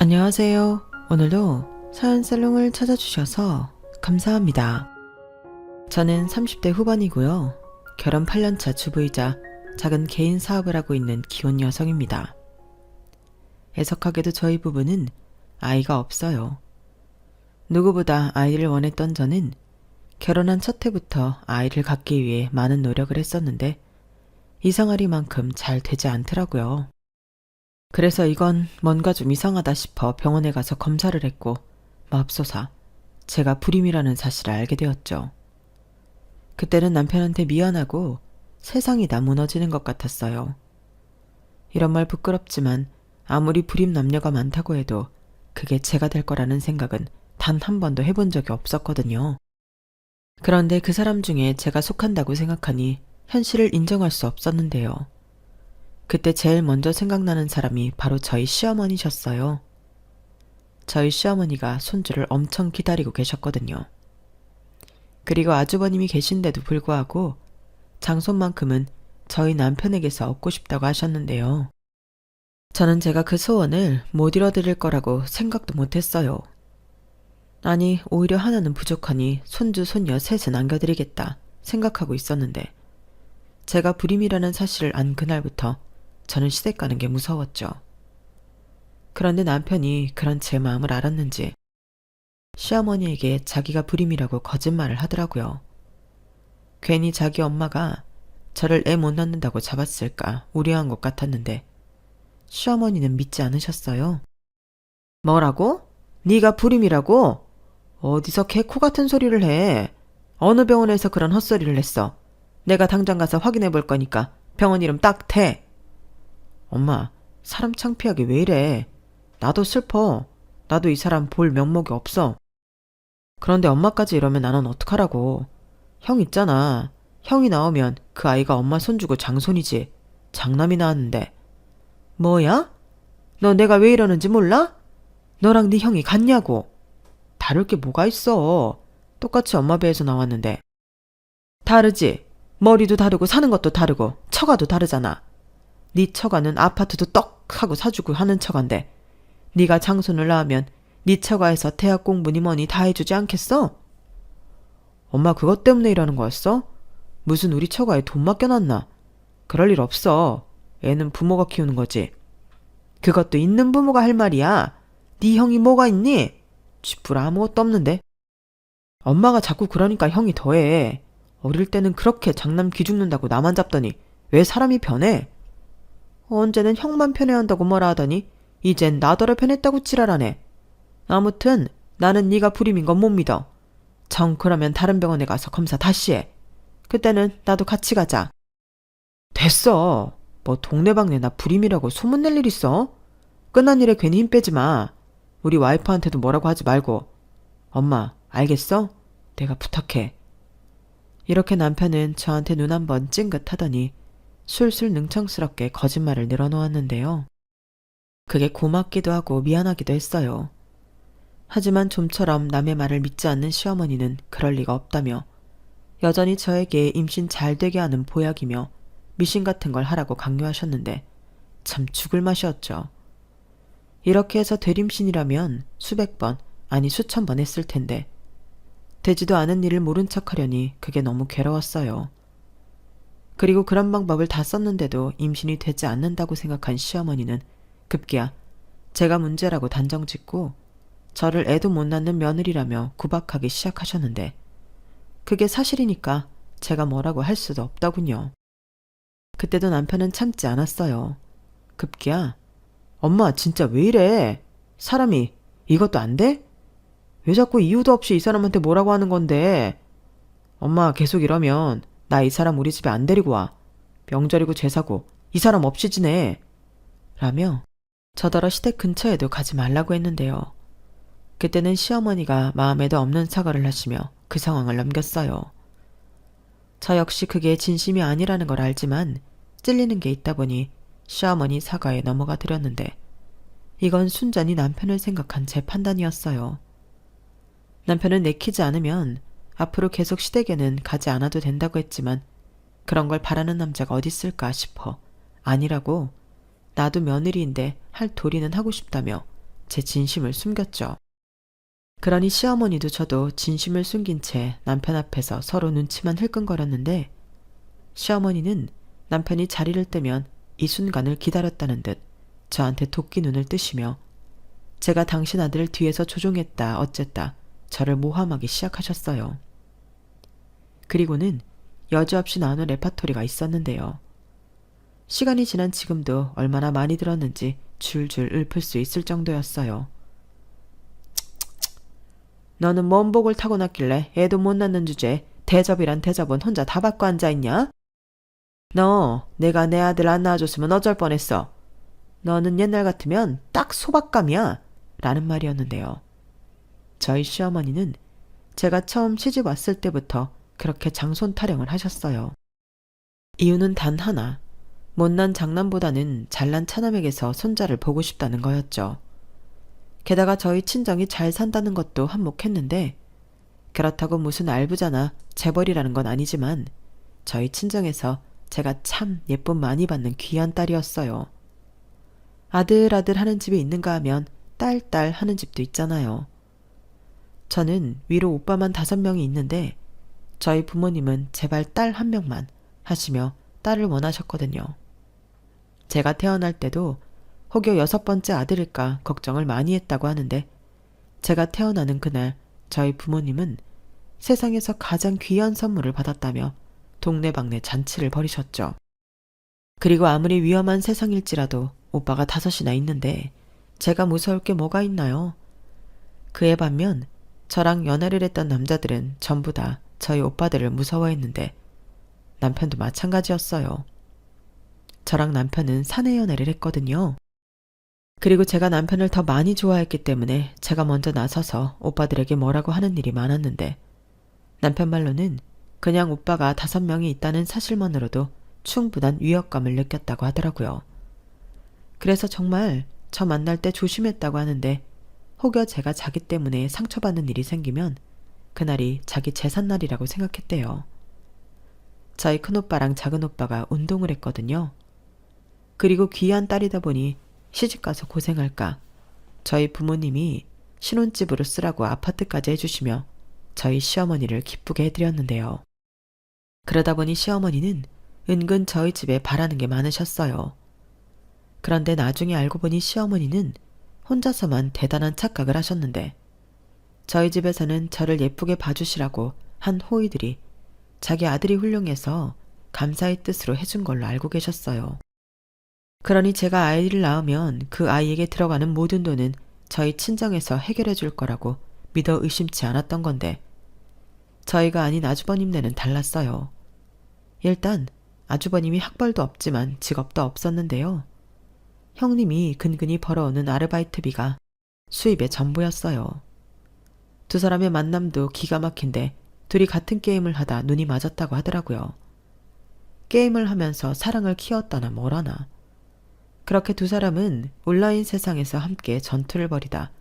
안녕하세요. 오늘도 사연살롱을 찾아주셔서 감사합니다. 저는 30대 후반이고요. 결혼 8년차 주부이자 작은 개인 사업을 하고 있는 기혼 여성입니다. 애석하게도 저희 부부는 아이가 없어요. 누구보다 아이를 원했던 저는 결혼한 첫 해부터 아이를 갖기 위해 많은 노력을 했었는데 이상하리만큼 잘 되지 않더라고요. 그래서 이건 뭔가 좀 이상하다 싶어 병원에 가서 검사를 했고 맙소사 제가 불임이라는 사실을 알게 되었죠. 그때는 남편한테 미안하고 세상이 다 무너지는 것 같았어요. 이런 말 부끄럽지만 아무리 불임 남녀가 많다고 해도 그게 제가 될 거라는 생각은 단 한 번도 해본 적이 없었거든요. 그런데 그 사람 중에 제가 속한다고 생각하니 현실을 인정할 수 없었는데요. 그때 제일 먼저 생각나는 사람이 바로 저희 시어머니셨어요. 저희 시어머니가 손주를 엄청 기다리고 계셨거든요. 그리고 아주버님이 계신데도 불구하고 장손만큼은 저희 남편에게서 얻고 싶다고 하셨는데요. 저는 제가 그 소원을 못 이뤄드릴 거라고 생각도 못했어요. 아니, 오히려 하나는 부족하니 손주, 손녀 셋은 안겨드리겠다 생각하고 있었는데 제가 불임이라는 사실을 안 그날부터 저는 시댁 가는 게 무서웠죠. 그런데 남편이 그런 제 마음을 알았는지 시어머니에게 자기가 불임이라고 거짓말을 하더라고요. 괜히 자기 엄마가 저를 애 못 낳는다고 잡았을까 우려한 것 같았는데 시어머니는 믿지 않으셨어요. 뭐라고? 네가 불임이라고? 어디서 개코 같은 소리를 해. 어느 병원에서 그런 헛소리를 했어. 내가 당장 가서 확인해 볼 거니까 병원 이름 딱 대. 엄마, 사람 창피하게 왜 이래. 나도 슬퍼. 나도 이 사람 볼 면목이 없어. 그런데 엄마까지 이러면 나는 어떡하라고. 형 있잖아. 형이 나오면 그 아이가 엄마 손주고 장손이지. 장남이 나왔는데. 뭐야? 너 내가 왜 이러는지 몰라? 너랑 네 형이 같냐고. 다를 게 뭐가 있어. 똑같이 엄마 배에서 나왔는데. 다르지. 머리도 다르고 사는 것도 다르고 처가도 다르잖아. 네 처가는 아파트도 떡 하고 사주고 하는 처가인데 네가 장손을 낳으면 네 처가에서 대학 공부니 뭐니 다 해주지 않겠어? 엄마 그것 때문에 이러는 거였어? 무슨 우리 처가에 돈 맡겨놨나? 그럴 일 없어. 애는 부모가 키우는 거지. 그것도 있는 부모가 할 말이야. 네 형이 뭐가 있니? 쥐뿔 아무것도 없는데. 엄마가 자꾸 그러니까 형이 더해. 어릴 때는 그렇게 장남 기죽는다고 나만 잡더니 왜 사람이 변해? 언제는 형만 편애한다고 뭐라 하더니 이젠 나더러 편했다고 지랄하네. 아무튼 나는 네가 불임인 건 못 믿어. 정 그러면 다른 병원에 가서 검사 다시 해. 그때는 나도 같이 가자. 됐어. 뭐 동네방네 나 불임이라고 소문낼 일 있어? 끝난 일에 괜히 힘 빼지 마. 우리 와이프한테도 뭐라고 하지 말고. 엄마 알겠어? 내가 부탁해. 이렇게 남편은 저한테 눈 한번 찡긋하더니 술술 능청스럽게 거짓말을 늘어놓았는데요. 그게 고맙기도 하고 미안하기도 했어요. 하지만 좀처럼 남의 말을 믿지 않는 시어머니는 그럴 리가 없다며 여전히 저에게 임신 잘 되게 하는 보약이며 미신 같은 걸 하라고 강요하셨는데 참 죽을 맛이었죠. 이렇게 해서 되림신이라면 수백 번, 아니 수천 번 했을 텐데 되지도 않은 일을 모른 척하려니 그게 너무 괴로웠어요. 그리고 그런 방법을 다 썼는데도 임신이 되지 않는다고 생각한 시어머니는 급기야 제가 문제라고 단정짓고 저를 애도 못 낳는 며느리라며 구박하기 시작하셨는데 그게 사실이니까 제가 뭐라고 할 수도 없더군요. 그때도 남편은 참지 않았어요. 급기야 엄마 진짜 왜 이래? 사람이 이것도 안 돼? 왜 자꾸 이유도 없이 이 사람한테 뭐라고 하는 건데? 엄마 계속 이러면 나 이 사람 우리 집에 안 데리고 와. 명절이고 제사고 이 사람 없이 지내. 라며 저더러 시댁 근처에도 가지 말라고 했는데요. 그때는 시어머니가 마음에도 없는 사과를 하시며 그 상황을 넘겼어요. 저 역시 그게 진심이 아니라는 걸 알지만 찔리는 게 있다 보니 시어머니 사과에 넘어가 드렸는데 이건 순전히 남편을 생각한 제 판단이었어요. 남편은 내키지 않으면 앞으로 계속 시댁에는 가지 않아도 된다고 했지만 그런 걸 바라는 남자가 어디 있을까 싶어 아니라고 나도 며느리인데 할 도리는 하고 싶다며 제 진심을 숨겼죠. 그러니 시어머니도 저도 진심을 숨긴 채 남편 앞에서 서로 눈치만 흘끔거렸는데 시어머니는 남편이 자리를 뜨면 이 순간을 기다렸다는 듯 저한테 도끼 눈을 뜨시며 제가 당신 아들을 뒤에서 조종했다 어쨌다 저를 모함하기 시작하셨어요. 그리고는 여지없이 나오는 레파토리가 있었는데요. 시간이 지난 지금도 얼마나 많이 들었는지 줄줄 읊을 수 있을 정도였어요. 너는 뭔 복을 타고났길래 애도 못 낳는 주제에 대접이란 대접은 혼자 다 받고 앉아있냐? 너 내가 내 아들 안 낳아줬으면 어쩔 뻔했어. 너는 옛날 같으면 딱 소박감이야 라는 말이었는데요. 저희 시어머니는 제가 처음 시집 왔을 때부터 그렇게 장손 타령을 하셨어요. 이유는 단 하나, 못난 장남보다는 잘난 차남에게서 손자를 보고 싶다는 거였죠. 게다가 저희 친정이 잘 산다는 것도 한몫했는데 그렇다고 무슨 알부자나 재벌이라는 건 아니지만 저희 친정에서 제가 참 예쁨 많이 받는 귀한 딸이었어요. 아들 하는 집이 있는가 하면 딸 하는 집도 있잖아요. 저는 위로 오빠만 5명이 있는데 저희 부모님은 제발 딸 1명만 하시며 딸을 원하셨거든요. 제가 태어날 때도 혹여 6번째 아들일까 걱정을 많이 했다고 하는데 제가 태어나는 그날 저희 부모님은 세상에서 가장 귀한 선물을 받았다며 동네방네 잔치를 벌이셨죠. 그리고 아무리 위험한 세상일지라도 오빠가 5이나 있는데 제가 무서울 게 뭐가 있나요? 그에 반면 저랑 연애를 했던 남자들은 전부 다 저희 오빠들을 무서워했는데 남편도 마찬가지였어요. 저랑 남편은 사내 연애를 했거든요. 그리고 제가 남편을 더 많이 좋아했기 때문에 제가 먼저 나서서 오빠들에게 뭐라고 하는 일이 많았는데 남편 말로는 그냥 오빠가 5명이 있다는 사실만으로도 충분한 위협감을 느꼈다고 하더라고요. 그래서 정말 저 만날 때 조심했다고 하는데 혹여 제가 자기 때문에 상처받는 일이 생기면 그날이 자기 제삿날이라고 생각했대요. 저희 큰오빠랑 작은오빠가 운동을 했거든요. 그리고 귀한 딸이다 보니 시집가서 고생할까 저희 부모님이 신혼집으로 쓰라고 아파트까지 해주시며 저희 시어머니를 기쁘게 해드렸는데요. 그러다 보니 시어머니는 은근 저희 집에 바라는 게 많으셨어요. 그런데 나중에 알고 보니 시어머니는 혼자서만 대단한 착각을 하셨는데 저희 집에서는 저를 예쁘게 봐주시라고 한 호의들이 자기 아들이 훌륭해서 감사의 뜻으로 해준 걸로 알고 계셨어요. 그러니 제가 아이를 낳으면 그 아이에게 들어가는 모든 돈은 저희 친정에서 해결해 줄 거라고 믿어 의심치 않았던 건데 저희가 아닌 아주버님네는 달랐어요. 일단 아주버님이 학벌도 없지만 직업도 없었는데요. 형님이 근근히 벌어오는 아르바이트비가 수입의 전부였어요. 두 사람의 만남도 기가 막힌데 둘이 같은 게임을 하다 눈이 맞았다고 하더라고요. 게임을 하면서 사랑을 키웠다나 뭐라나. 그렇게 두 사람은 온라인 세상에서 함께 전투를 벌이다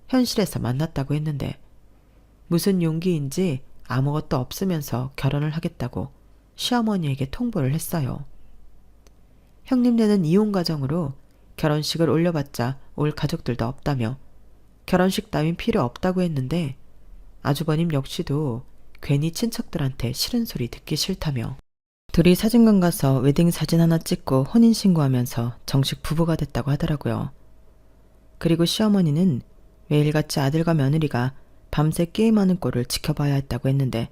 현실에서 만났다고 했는데 무슨 용기인지 아무것도 없으면서 결혼을 하겠다고 시어머니에게 통보를 했어요. 형님네는 이혼 가정으로 결혼식을 올려봤자 올 가족들도 없다며 결혼식 따윈 필요 없다고 했는데 아주버님 역시도 괜히 친척들한테 싫은 소리 듣기 싫다며 둘이 사진관 가서 웨딩 사진 하나 찍고 혼인신고하면서 정식 부부가 됐다고 하더라고요. 그리고 시어머니는 매일같이 아들과 며느리가 밤새 게임하는 꼴을 지켜봐야 했다고 했는데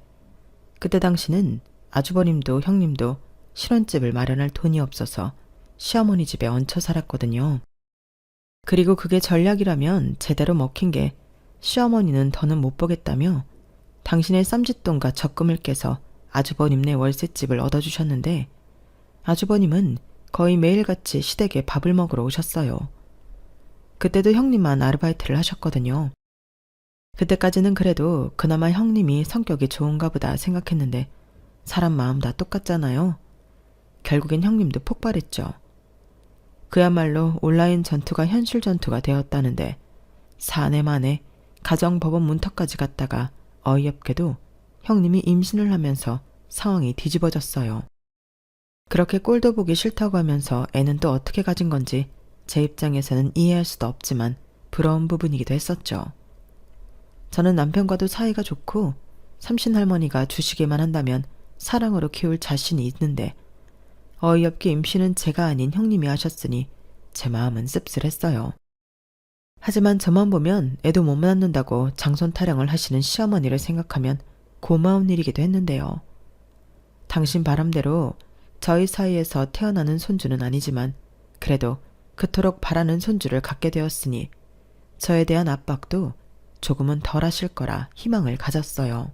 그때 당시는 아주버님도 형님도 신혼집을 마련할 돈이 없어서 시어머니 집에 얹혀 살았거든요. 그리고 그게 전략이라면 제대로 먹힌 게 시어머니는 더는 못 보겠다며 당신의 쌈짓돈과 적금을 깨서 아주버님네 월세집을 얻어주셨는데 아주버님은 거의 매일같이 시댁에 밥을 먹으러 오셨어요. 그때도 형님만 아르바이트를 하셨거든요. 그때까지는 그래도 그나마 형님이 성격이 좋은가 보다 생각했는데 사람 마음 다 똑같잖아요. 결국엔 형님도 폭발했죠. 그야말로 온라인 전투가 현실 전투가 되었다는데 사내 만에 가정법원 문턱까지 갔다가 어이없게도 형님이 임신을 하면서 상황이 뒤집어졌어요. 그렇게 꼴도 보기 싫다고 하면서 애는 또 어떻게 가진 건지 제 입장에서는 이해할 수도 없지만 부러운 부분이기도 했었죠. 저는 남편과도 사이가 좋고 삼신할머니가 주시기만 한다면 사랑으로 키울 자신이 있는데 어이없게 임신은 제가 아닌 형님이 하셨으니 제 마음은 씁쓸했어요. 하지만 저만 보면 애도 못 낳는다고 장손 타령을 하시는 시어머니를 생각하면 고마운 일이기도 했는데요. 당신 바람대로 저희 사이에서 태어나는 손주는 아니지만 그래도 그토록 바라는 손주를 갖게 되었으니 저에 대한 압박도 조금은 덜 하실 거라 희망을 가졌어요.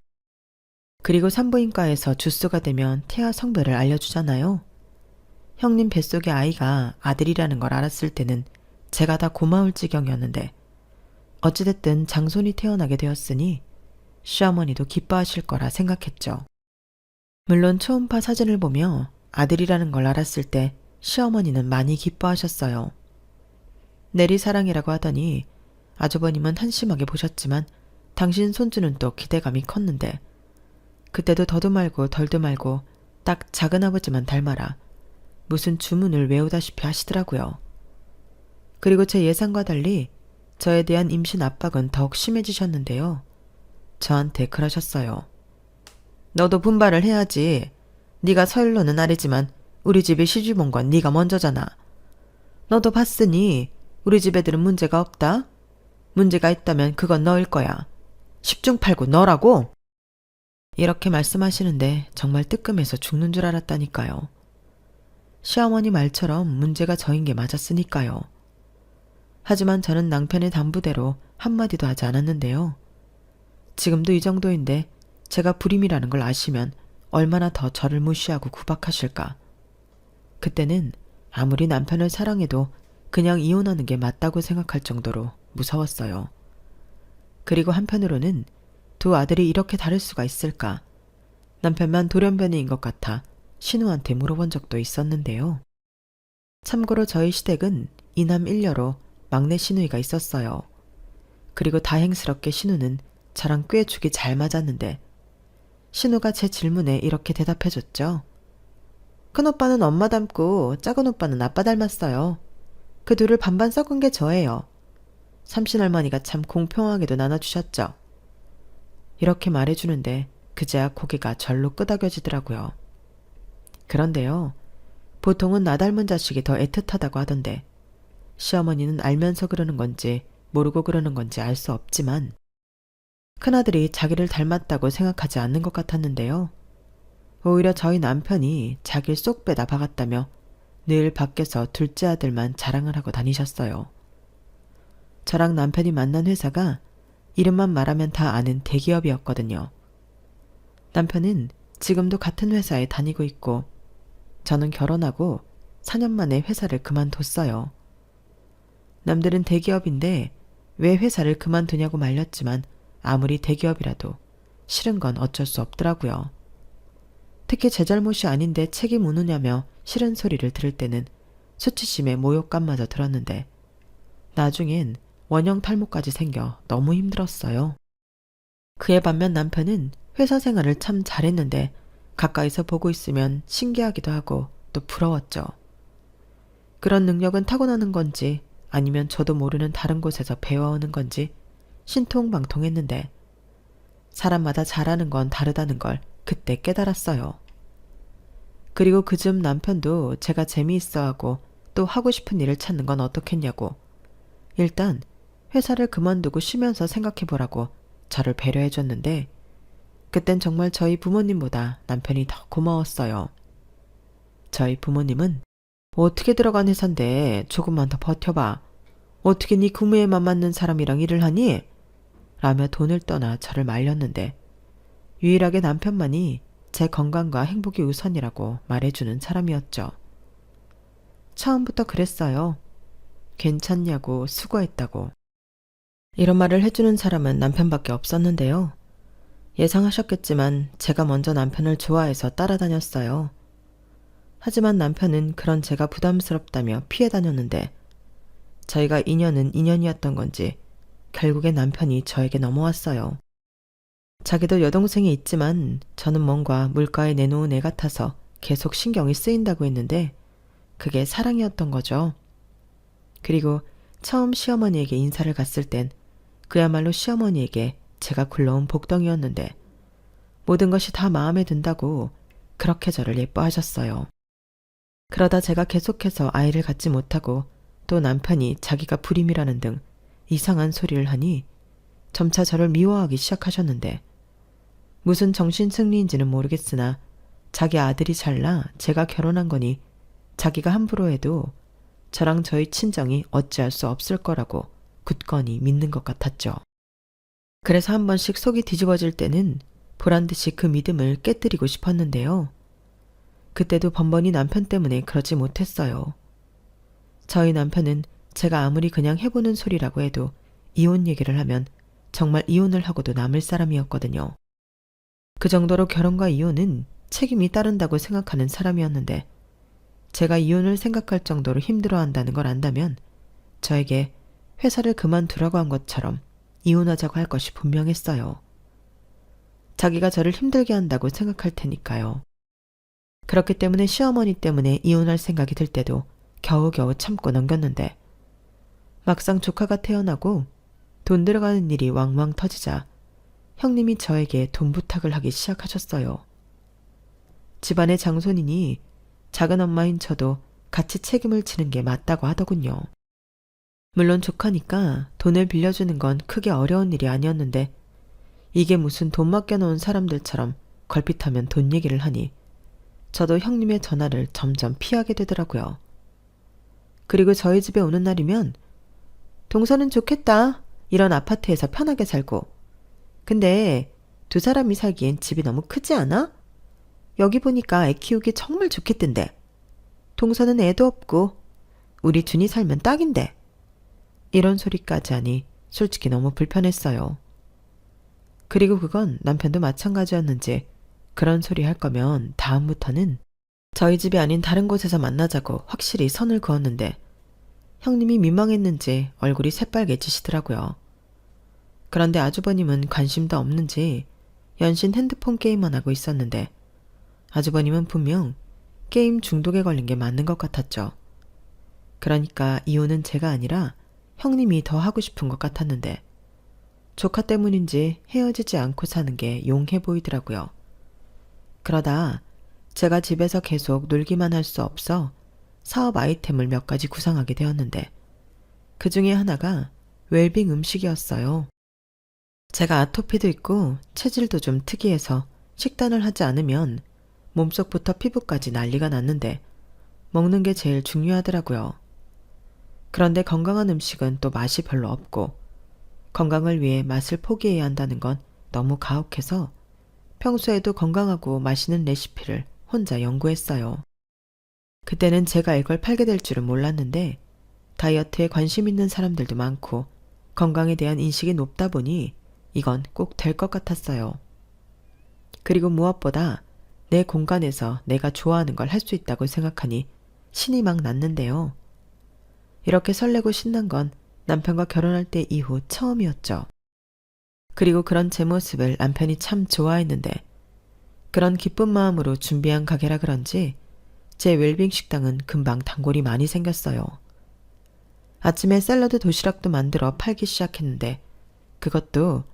그리고 산부인과에서 주수가 되면 태아 성별을 알려주잖아요. 형님 뱃속의 아이가 아들이라는 걸 알았을 때는 제가 다 고마울 지경이었는데 어찌됐든 장손이 태어나게 되었으니 시어머니도 기뻐하실 거라 생각했죠. 물론 초음파 사진을 보며 아들이라는 걸 알았을 때 시어머니는 많이 기뻐하셨어요. 내리사랑이라고 하더니 아주버님은 한심하게 보셨지만 당신 손주는 또 기대감이 컸는데 그때도 더도 말고 덜도 말고 딱 작은아버지만 닮아라 무슨 주문을 외우다시피 하시더라고요. 그리고 제 예상과 달리 저에 대한 임신 압박은 더욱 심해지셨는데요. 저한테 그러셨어요. 너도 분발을 해야지. 네가 서열로는 아래지만 우리 집에 시집 온 건 네가 먼저잖아. 너도 봤으니 우리 집 애들은 문제가 없다. 문제가 있다면 그건 너일 거야. 10중 8구 너라고. 이렇게 말씀하시는데 정말 뜨끔해서 죽는 줄 알았다니까요. 시어머니 말처럼 문제가 저인 게 맞았으니까요. 하지만 저는 낭편의 담부대로 한마디도 하지 않았는데요. 지금도 이 정도인데 제가 불임이라는 걸 아시면 얼마나 더 저를 무시하고 구박하실까. 그때는 아무리 남편을 사랑해도 그냥 이혼하는 게 맞다고 생각할 정도로 무서웠어요. 그리고 한편으로는 두 아들이 이렇게 다를 수가 있을까. 남편만 돌연변이인 것 같아 신우한테 물어본 적도 있었는데요. 참고로 저희 시댁은 이남 일녀로 막내 신우이가 있었어요. 그리고 다행스럽게 신우는 저랑 꽤 죽이 잘 맞았는데 신우가 제 질문에 이렇게 대답해줬죠. 큰 오빠는 엄마 닮고 작은 오빠는 아빠 닮았어요. 그 둘을 반반 섞은 게 저예요. 삼신할머니가 참 공평하게도 나눠주셨죠. 이렇게 말해주는데 그제야 고개가 절로 끄덕여지더라고요. 그런데요. 보통은 나 닮은 자식이 더 애틋하다고 하던데 시어머니는 알면서 그러는 건지 모르고 그러는 건지 알 수 없지만 큰아들이 자기를 닮았다고 생각하지 않는 것 같았는데요. 오히려 저희 남편이 자기를 쏙 빼다 박았다며 늘 밖에서 둘째 아들만 자랑을 하고 다니셨어요. 저랑 남편이 만난 회사가 이름만 말하면 다 아는 대기업이었거든요. 남편은 지금도 같은 회사에 다니고 있고 저는 결혼하고 4년 만에 회사를 그만뒀어요. 남들은 대기업인데 왜 회사를 그만두냐고 말렸지만 아무리 대기업이라도 싫은 건 어쩔 수 없더라고요. 특히 제 잘못이 아닌데 책임 묻느냐며 싫은 소리를 들을 때는 수치심에 모욕감마저 들었는데 나중엔 원형 탈모까지 생겨 너무 힘들었어요. 그에 반면 남편은 회사 생활을 참 잘했는데 가까이서 보고 있으면 신기하기도 하고 또 부러웠죠. 그런 능력은 타고나는 건지 아니면 저도 모르는 다른 곳에서 배워오는 건지 신통방통했는데 사람마다 잘하는 건 다르다는 걸 그때 깨달았어요. 그리고 그즈음 남편도 제가 재미있어하고 또 하고 싶은 일을 찾는 건 어떻겠냐고 일단 회사를 그만두고 쉬면서 생각해보라고 저를 배려해줬는데 그땐 정말 저희 부모님보다 남편이 더 고마웠어요. 저희 부모님은 어떻게 들어간 회사인데 조금만 더 버텨봐. 어떻게 네 구매에만 맞는 사람이랑 일을 하니? 라며 돈을 떠나 저를 말렸는데 유일하게 남편만이 제 건강과 행복이 우선이라고 말해주는 사람이었죠. 처음부터 그랬어요. 괜찮냐고 수고했다고. 이런 말을 해주는 사람은 남편밖에 없었는데요. 예상하셨겠지만 제가 먼저 남편을 좋아해서 따라다녔어요. 하지만 남편은 그런 제가 부담스럽다며 피해 다녔는데 저희가 인연은 인연이었던 건지 결국에 남편이 저에게 넘어왔어요. 자기도 여동생이 있지만 저는 뭔가 물가에 내놓은 애 같아서 계속 신경이 쓰인다고 했는데 그게 사랑이었던 거죠. 그리고 처음 시어머니에게 인사를 갔을 땐 그야말로 시어머니에게 제가 굴러온 복덩이였는데 모든 것이 다 마음에 든다고 그렇게 저를 예뻐하셨어요. 그러다 제가 계속해서 아이를 갖지 못하고 또 남편이 자기가 불임이라는 등 이상한 소리를 하니 점차 저를 미워하기 시작하셨는데 무슨 정신승리인지는 모르겠으나 자기 아들이 잘나 제가 결혼한 거니 자기가 함부로 해도 저랑 저희 친정이 어찌할 수 없을 거라고 굳건히 믿는 것 같았죠. 그래서 한 번씩 속이 뒤집어질 때는 보란듯이 그 믿음을 깨뜨리고 싶었는데요. 그때도 번번이 남편 때문에 그러지 못했어요. 저희 남편은 제가 아무리 그냥 해보는 소리라고 해도 이혼 얘기를 하면 정말 이혼을 하고도 남을 사람이었거든요. 그 정도로 결혼과 이혼은 책임이 따른다고 생각하는 사람이었는데 제가 이혼을 생각할 정도로 힘들어한다는 걸 안다면 저에게 회사를 그만두라고 한 것처럼 이혼하자고 할 것이 분명했어요. 자기가 저를 힘들게 한다고 생각할 테니까요. 그렇기 때문에 시어머니 때문에 이혼할 생각이 들 때도 겨우겨우 참고 넘겼는데 막상 조카가 태어나고 돈 들어가는 일이 왕왕 터지자 형님이 저에게 돈 부탁을 하기 시작하셨어요. 집안의 장손이니 작은 엄마인 저도 같이 책임을 지는 게 맞다고 하더군요. 물론 조카니까 돈을 빌려주는 건 크게 어려운 일이 아니었는데 이게 무슨 돈 맡겨놓은 사람들처럼 걸핏하면 돈 얘기를 하니 저도 형님의 전화를 점점 피하게 되더라고요. 그리고 저희 집에 오는 날이면 동서는 좋겠다. 이런 아파트에서 편하게 살고. 근데 두 사람이 살기엔 집이 너무 크지 않아? 여기 보니까 애 키우기 정말 좋겠던데. 동서는 애도 없고 우리 준이 살면 딱인데. 이런 소리까지 하니 솔직히 너무 불편했어요. 그리고 그건 남편도 마찬가지였는지 그런 소리 할 거면 다음부터는 저희 집이 아닌 다른 곳에서 만나자고 확실히 선을 그었는데 형님이 민망했는지 얼굴이 새빨개지시더라고요. 그런데 아주버님은 관심도 없는지 연신 핸드폰 게임만 하고 있었는데 아주버님은 분명 게임 중독에 걸린 게 맞는 것 같았죠. 그러니까 이혼은 제가 아니라 형님이 더 하고 싶은 것 같았는데 조카 때문인지 헤어지지 않고 사는 게 용해 보이더라고요. 그러다 제가 집에서 계속 놀기만 할 수 없어 사업 아이템을 몇 가지 구상하게 되었는데 그 중에 하나가 웰빙 음식이었어요. 제가 아토피도 있고 체질도 좀 특이해서 식단을 하지 않으면 몸속부터 피부까지 난리가 났는데 먹는 게 제일 중요하더라고요. 그런데 건강한 음식은 또 맛이 별로 없고 건강을 위해 맛을 포기해야 한다는 건 너무 가혹해서 평소에도 건강하고 맛있는 레시피를 혼자 연구했어요. 그때는 제가 이걸 팔게 될 줄은 몰랐는데 다이어트에 관심 있는 사람들도 많고 건강에 대한 인식이 높다 보니 이건 꼭 될 것 같았어요. 그리고 무엇보다 내 공간에서 내가 좋아하는 걸 할 수 있다고 생각하니 신이 막 났는데요. 이렇게 설레고 신난 건 남편과 결혼할 때 이후 처음이었죠. 그리고 그런 제 모습을 남편이 참 좋아했는데 그런 기쁜 마음으로 준비한 가게라 그런지 제 웰빙 식당은 금방 단골이 많이 생겼어요. 아침에 샐러드 도시락도 만들어 팔기 시작했는데 그것도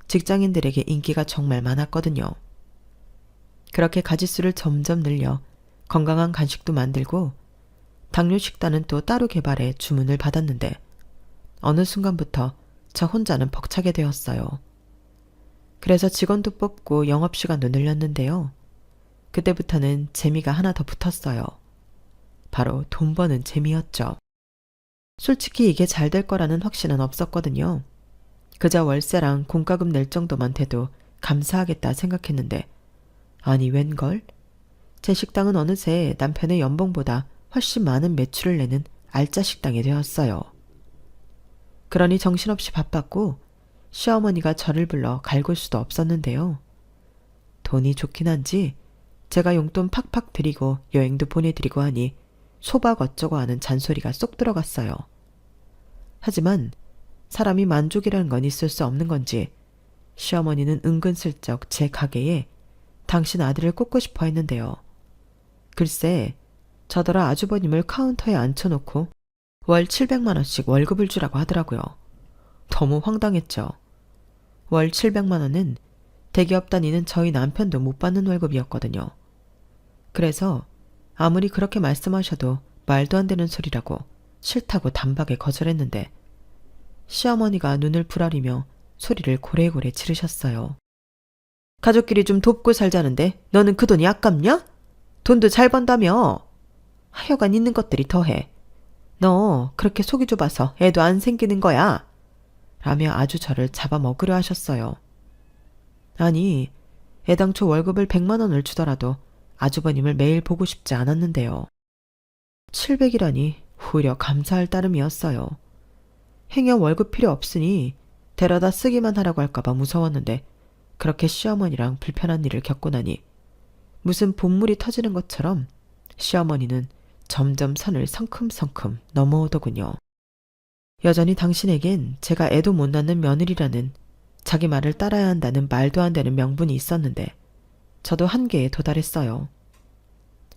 직장인들에게 인기가 정말 많았거든요. 그렇게 가짓수를 점점 늘려 건강한 간식도 만들고 당뇨 식단은 또 따로 개발해 주문을 받았는데 어느 순간부터 저 혼자는 벅차게 되었어요. 그래서 직원도 뽑고 영업시간도 늘렸는데요. 그때부터는 재미가 하나 더 붙었어요. 바로 돈 버는 재미였죠. 솔직히 이게 잘 될 거라는 확신은 없었거든요. 그저 월세랑 공과금 낼 정도만 돼도 감사하겠다 생각했는데 아니 웬걸? 제 식당은 어느새 남편의 연봉보다 훨씬 많은 매출을 내는 알짜 식당이 되었어요. 그러니 정신없이 바빴고 시어머니가 저를 불러 갈굴 수도 없었는데요. 돈이 좋긴 한지 제가 용돈 팍팍 드리고 여행도 보내드리고 하니 소박 어쩌고 하는 잔소리가 쏙 들어갔어요. 하지만 사람이 만족이라는 건 있을 수 없는 건지 시어머니는 은근슬쩍 제 가게에 당신 아들을 꽂고 싶어 했는데요. 글쎄 저더러 아주버님을 카운터에 앉혀놓고 월 700만 원씩 월급을 주라고 하더라고요. 너무 황당했죠. 월 700만 원은 대기업 다니는 저희 남편도 못 받는 월급이었거든요. 그래서 아무리 그렇게 말씀하셔도 말도 안 되는 소리라고 싫다고 단박에 거절했는데 시어머니가 눈을 부라리며 소리를 고래고래 지르셨어요. 가족끼리 좀 돕고 살자는데 너는 그 돈이 아깝냐? 돈도 잘 번다며. 하여간 있는 것들이 더해. 너 그렇게 속이 좁아서 애도 안 생기는 거야. 라며 아주 저를 잡아먹으려 하셨어요. 아니, 애당초 월급을 100만 원을 주더라도 아주버님을 매일 보고 싶지 않았는데요. 700이라니 오히려 감사할 따름이었어요. 행여 월급 필요 없으니 데려다 쓰기만 하라고 할까봐 무서웠는데 그렇게 시어머니랑 불편한 일을 겪고 나니 무슨 본물이 터지는 것처럼 시어머니는 점점 선을 성큼성큼 넘어오더군요. 여전히 당신에겐 제가 애도 못 낳는 며느리라는 자기 말을 따라야 한다는 말도 안 되는 명분이 있었는데 저도 한계에 도달했어요.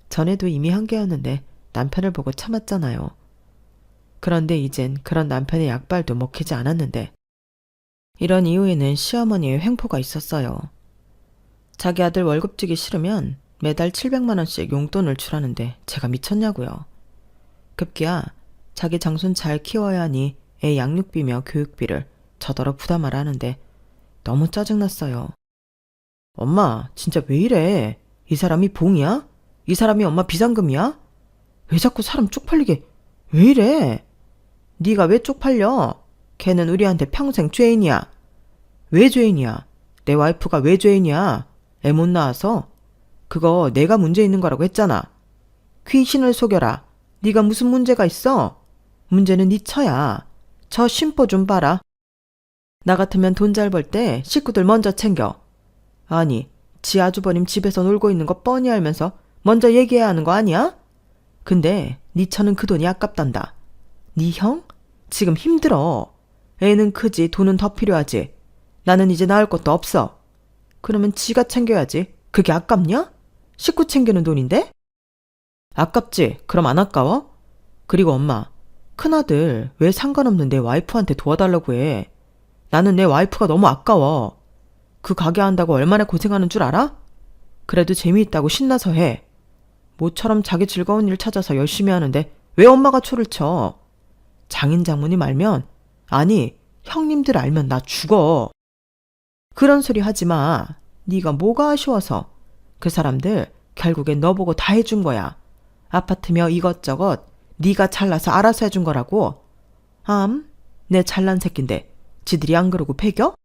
전에도 이미 한계였는데 남편을 보고 참았잖아요. 그런데 이젠 그런 남편의 약발도 먹히지 않았는데 이런 이유에는 시어머니의 횡포가 있었어요. 자기 아들 월급 주기 싫으면 매달 700만 원씩 용돈을 주라는데 제가 미쳤냐고요. 급기야 자기 장손 잘 키워야 하니 애 양육비며 교육비를 저더러 부담하라 하는데 너무 짜증났어요. 엄마 진짜 왜 이래? 이 사람이 봉이야? 이 사람이 엄마 비상금이야? 왜 자꾸 사람 쪽팔리게 왜 이래? 네가 왜 쪽팔려? 걔는 우리한테 평생 죄인이야. 왜 죄인이야? 내 와이프가 왜 죄인이야? 애 못 낳아서? 그거 내가 문제 있는 거라고 했잖아. 귀신을 속여라. 네가 무슨 문제가 있어? 문제는 네 처야. 저 심보 좀 봐라. 나 같으면 돈 잘 벌 때 식구들 먼저 챙겨. 아니, 지 아주버님 집에서 놀고 있는 거 뻔히 알면서 먼저 얘기해야 하는 거 아니야? 근데 네 처는 그 돈이 아깝단다. 네 형? 지금 힘들어. 애는 크지 돈은 더 필요하지. 나는 이제 낳을 것도 없어. 그러면 지가 챙겨야지. 그게 아깝냐? 식구 챙기는 돈인데? 아깝지? 그럼 안 아까워? 그리고 엄마, 큰아들 왜 상관없는 내 와이프한테 도와달라고 해? 나는 내 와이프가 너무 아까워. 그 가게 한다고 얼마나 고생하는 줄 알아? 그래도 재미있다고 신나서 해. 모처럼 자기 즐거운 일 찾아서 열심히 하는데 왜 엄마가 초를 쳐? 장인 장모님 알면, 아니 형님들 알면 나 죽어. 그런 소리 하지 마. 네가 뭐가 아쉬워서. 그 사람들 결국엔 너 보고 다 해준 거야. 아파트며 이것저것 네가 잘나서 알아서 해준 거라고. 내 잘난 새낀데 지들이 안 그러고 배겨?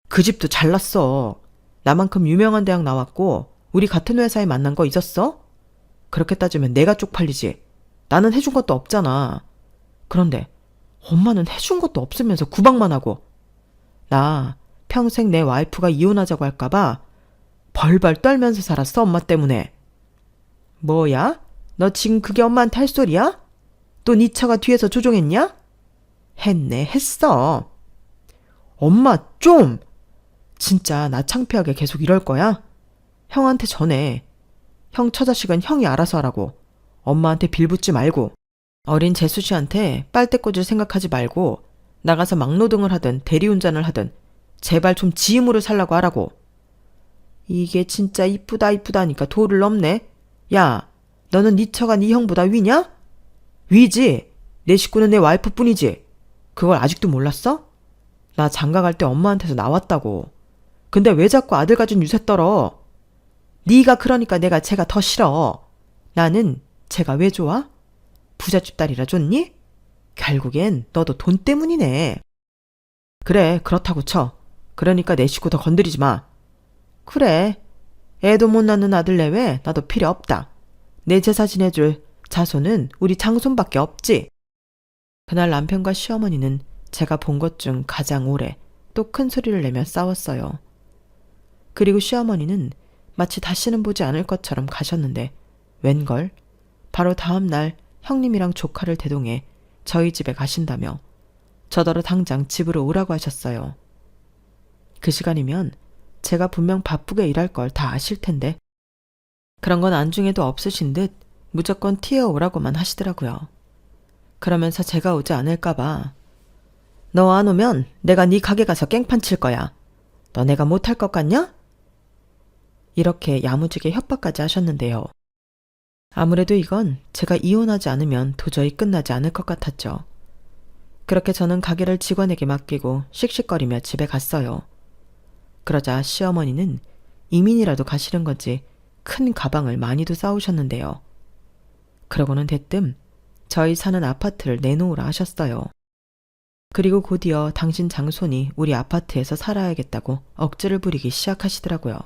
그 집도 잘났어. 나만큼 유명한 대학 나왔고 우리 같은 회사에 만난 거 잊었어? 그렇게 따지면 내가 쪽팔리지. 나는 해준 것도 없잖아. 그런데 엄마는 해준 것도 없으면서 구박만 하고. 나 평생 내 와이프가 이혼하자고 할까봐 벌벌 떨면서 살았어, 엄마 때문에. 뭐야? 너 지금 그게 엄마한테 할 소리야? 또 네 처가 뒤에서 조종했냐? 했네, 했어. 엄마 좀! 진짜 나 창피하게 계속 이럴 거야? 형한테 전해. 형 처자식은 형이 알아서 하라고. 엄마한테 빌붙지 말고. 어린 재수 씨한테 빨대 꽂을 생각하지 말고 나가서 막노동을 하든 대리운전을 하든 제발 좀 지 힘으로 살라고 하라고. 이게 진짜 이쁘다니까 도를 넘네. 야, 너는 네 처가 네 형보다 위냐? 위지. 내 식구는 내 와이프뿐이지. 그걸 아직도 몰랐어? 나 장가갈 때 엄마한테서 나왔다고. 근데 왜 자꾸 아들 가진 유세 떨어? 네가 그러니까 내가 쟤가 더 싫어. 나는 쟤가 왜 좋아? 부잣집 딸이라 좋니? 결국엔 너도 돈 때문이네. 그래, 그렇다고 쳐. 그러니까 내 식구 더 건드리지 마. 그래, 애도 못 낳는 아들 내외 나도 필요 없다. 내 제사 지내줄 자손은 우리 장손밖에 없지. 그날 남편과 시어머니는 제가 본 것 중 가장 오래 또 큰 소리를 내며 싸웠어요. 그리고 시어머니는 마치 다시는 보지 않을 것처럼 가셨는데 웬걸 바로 다음 날 형님이랑 조카를 대동해 저희 집에 가신다며 저더러 당장 집으로 오라고 하셨어요. 그 시간이면 제가 분명 바쁘게 일할 걸 다 아실 텐데 그런 건 안중에도 없으신 듯 무조건 튀어오라고만 하시더라고요. 그러면서 제가 오지 않을까봐 너 안 오면 내가 네 가게 가서 깽판 칠 거야. 너 내가 못할 것 같냐? 이렇게 야무지게 협박까지 하셨는데요. 아무래도 이건 제가 이혼하지 않으면 도저히 끝나지 않을 것 같았죠. 그렇게 저는 가게를 직원에게 맡기고 씩씩거리며 집에 갔어요. 그러자 시어머니는 이민이라도 가시는 건지 큰 가방을 많이도 싸우셨는데요. 그러고는 대뜸 저희 사는 아파트를 내놓으라 하셨어요. 그리고 곧이어 당신 장손이 우리 아파트에서 살아야겠다고 억지를 부리기 시작하시더라고요.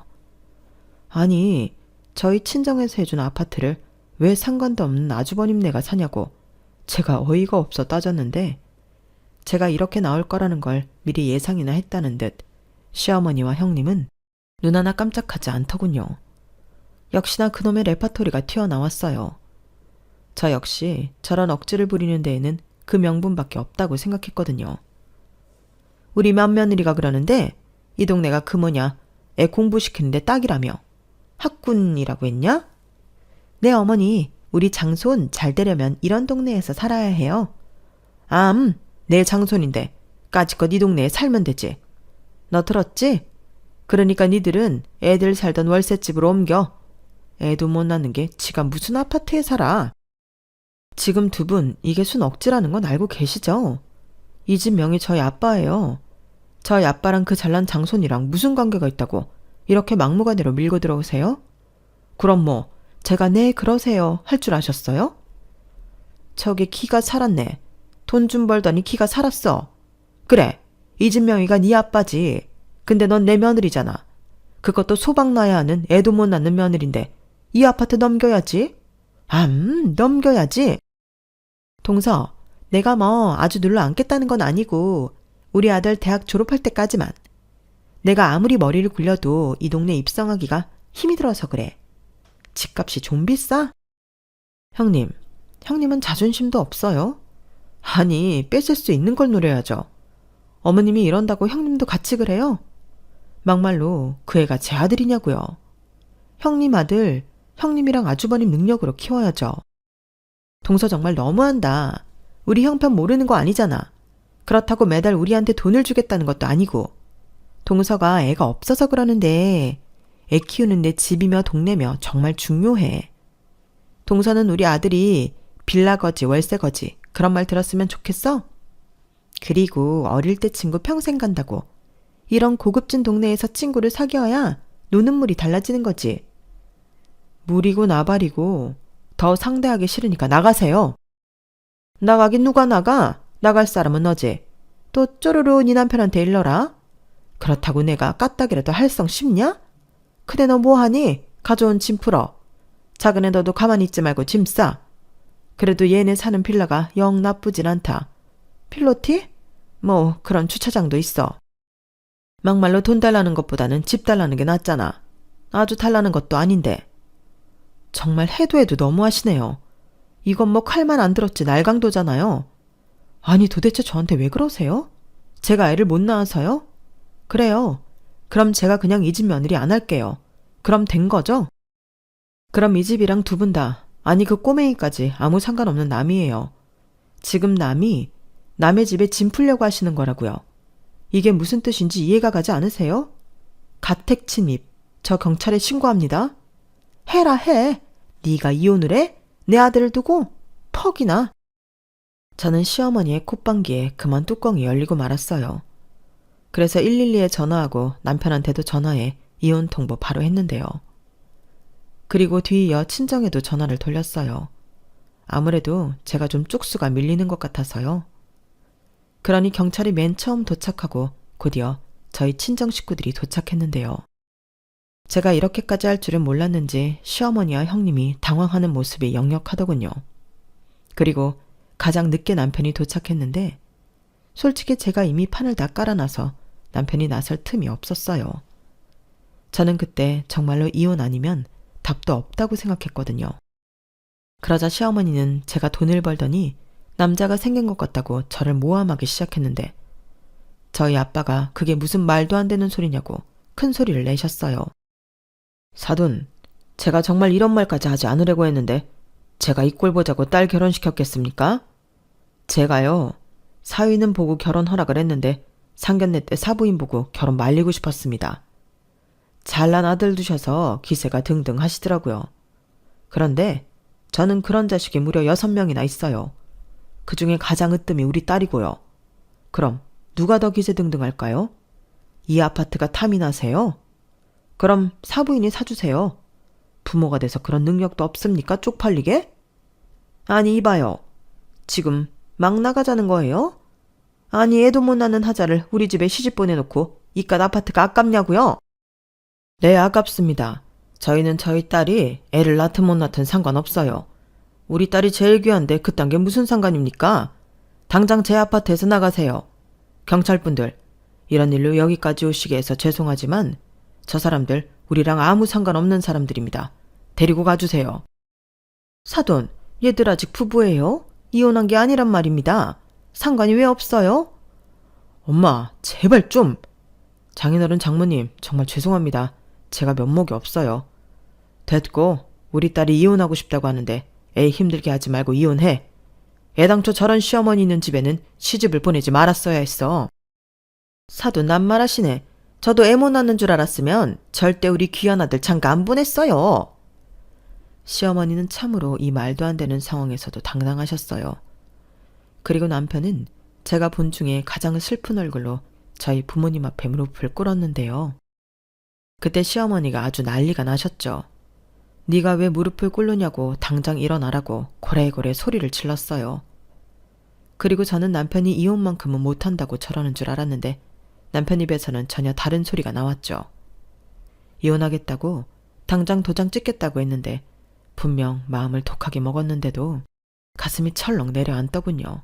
아니, 저희 친정에서 해준 아파트를 왜 상관도 없는 아주버님네가 사냐고 제가 어이가 없어 따졌는데 제가 이렇게 나올 거라는 걸 미리 예상이나 했다는 듯 시어머니와 형님은 눈 하나 깜짝하지 않더군요. 역시나 그놈의 레파토리가 튀어나왔어요. 저 역시 저런 억지를 부리는 데에는 그 명분밖에 없다고 생각했거든요. 우리 맏며느리가 그러는데 이 동네가 그 뭐냐 애 공부시키는데 딱이라며 학군이라고 했냐? 네 어머니 우리 장손 잘 되려면 이런 동네에서 살아야 해요. 내 장손인데 까짓것 이 동네에 살면 되지. 너 들었지? 그러니까 니들은 애들 살던 월세집으로 옮겨. 애도 못 낳는 게 지가 무슨 아파트에 살아. 지금 두 분 이게 순 억지라는 건 알고 계시죠? 이 집 명의 저희 아빠예요. 저희 아빠랑 그 잘난 장손이랑 무슨 관계가 있다고 이렇게 막무가내로 밀고 들어오세요? 그럼 뭐 제가 네 그러세요 할 줄 아셨어요? 저기 기가 살았네. 돈 좀 벌더니 기가 살았어. 그래 이 집 명의가 네 아빠지. 근데 넌 내 며느리잖아. 그것도 소박 나야 하는 애도 못 낳는 며느리인데 이 아파트 넘겨야지. 넘겨야지. 동서, 내가 뭐 아주 눌러 앉겠다는 건 아니고 우리 아들 대학 졸업할 때까지만. 내가 아무리 머리를 굴려도 이 동네 입성하기가 힘이 들어서 그래. 집값이 좀 비싸? 형님은 자존심도 없어요? 아니, 뺏을 수 있는 걸 노려야죠. 어머님이 이런다고 형님도 같이 그래요? 막말로 그 애가 제 아들이냐고요. 형님 아들, 형님이랑 아주버님 능력으로 키워야죠. 동서 정말 너무한다. 우리 형편 모르는 거 아니잖아. 그렇다고 매달 우리한테 돈을 주겠다는 것도 아니고. 동서가 애가 없어서 그러는데 애 키우는데 집이며 동네며 정말 중요해. 동서는 우리 아들이 빌라거지 월세거지 그런 말 들었으면 좋겠어? 그리고 어릴 때 친구 평생 간다고. 이런 고급진 동네에서 친구를 사귀어야 노는 물이 달라지는 거지. 물이고 나발이고 더 상대하기 싫으니까 나가세요. 나가긴 누가 나가? 나갈 사람은 너지. 또 쪼르르 네 남편한테 일러라. 그렇다고 내가 까딱이라도 할 성 싶냐? 근데 너 뭐하니? 가져온 짐 풀어. 작은 애 너도 가만히 있지 말고 짐 싸. 그래도 얘네 사는 빌라가 영 나쁘진 않다. 필로티? 뭐 그런 주차장도 있어. 막말로 돈 달라는 것보다는 집 달라는 게 낫잖아. 아주 달라는 것도 아닌데. 정말 해도 너무하시네요. 이건 뭐 칼만 안 들었지 날강도잖아요. 아니 도대체 저한테 왜 그러세요? 제가 애를 못 낳아서요? 그래요. 그럼 제가 그냥 이 집 며느리 안 할게요. 그럼 된 거죠? 그럼 이 집이랑 두 분 다, 아니 그 꼬맹이까지 아무 상관없는 남이에요. 지금 남이 남의 집에 짐 풀려고 하시는 거라고요. 이게 무슨 뜻인지 이해가 가지 않으세요? 가택 침입. 저 경찰에 신고합니다. 해라 해. 네가 이혼을 해? 내 아들을 두고? 퍽이나. 저는 시어머니의 콧방귀에 그만 뚜껑이 열리고 말았어요. 그래서 112에 전화하고 남편한테도 전화해 이혼 통보 바로 했는데요. 그리고 뒤이어 친정에도 전화를 돌렸어요. 아무래도 제가 좀 쪽수가 밀리는 것 같아서요. 그러니 경찰이 맨 처음 도착하고 곧이어 저희 친정 식구들이 도착했는데요. 제가 이렇게까지 할 줄은 몰랐는지 시어머니와 형님이 당황하는 모습이 역력하더군요. 그리고 가장 늦게 남편이 도착했는데 솔직히 제가 이미 판을 다 깔아놔서 남편이 나설 틈이 없었어요. 저는 그때 정말로 이혼 아니면 답도 없다고 생각했거든요. 그러자 시어머니는 제가 돈을 벌더니 남자가 생긴 것 같다고 저를 모함하기 시작했는데 저희 아빠가 그게 무슨 말도 안 되는 소리냐고 큰 소리를 내셨어요. 사돈, 제가 정말 이런 말까지 하지 않으려고 했는데 제가 이 꼴 보자고 딸 결혼시켰겠습니까? 제가요, 사위는 보고 결혼 허락을 했는데 상견례 때 사부인 보고 결혼 말리고 싶었습니다. 잘난 아들 두셔서 기세가 등등 하시더라고요. 그런데 저는 그런 자식이 무려 6명이나 있어요. 그중에 가장 으뜸이 우리 딸이고요. 그럼 누가 더 기세등등할까요? 이 아파트가 탐이 나세요? 그럼 사부인이 사주세요. 부모가 돼서 그런 능력도 없습니까? 쪽팔리게? 아니 이봐요. 지금 막 나가자는 거예요? 아니 애도 못 낳는 하자를 우리 집에 시집 보내놓고 이깟 아파트가 아깝냐고요? 네, 아깝습니다. 저희는 저희 딸이 애를 낳든 못 낳든 상관없어요. 우리 딸이 제일 귀한데 그딴 게 무슨 상관입니까? 당장 제 아파트에서 나가세요. 경찰분들, 이런 일로 여기까지 오시게 해서 죄송하지만 저 사람들 우리랑 아무 상관없는 사람들입니다. 데리고 가주세요. 사돈, 얘들 아직 부부예요? 이혼한 게 아니란 말입니다. 상관이 왜 없어요? 엄마, 제발 좀. 장인어른 장모님, 정말 죄송합니다. 제가 면목이 없어요. 됐고, 우리 딸이 이혼하고 싶다고 하는데 애 힘들게 하지 말고 이혼해. 애당초 저런 시어머니 있는 집에는 시집을 보내지 말았어야 했어. 사돈 낱말하시네. 저도 애 못 낳는 줄 알았으면 절대 우리 귀한 아들 장가 안 보냈어요. 시어머니는 참으로 이 말도 안 되는 상황에서도 당당하셨어요. 그리고 남편은 제가 본 중에 가장 슬픈 얼굴로 저희 부모님 앞에 무릎을 꿇었는데요. 그때 시어머니가 아주 난리가 나셨죠. 네가 왜 무릎을 꿇느냐고 당장 일어나라고 고래고래 소리를 질렀어요. 그리고 저는 남편이 이혼만큼은 못한다고 저러는 줄 알았는데 남편 입에서는 전혀 다른 소리가 나왔죠. 이혼하겠다고 당장 도장 찍겠다고 했는데 분명 마음을 독하게 먹었는데도 가슴이 철렁 내려앉더군요.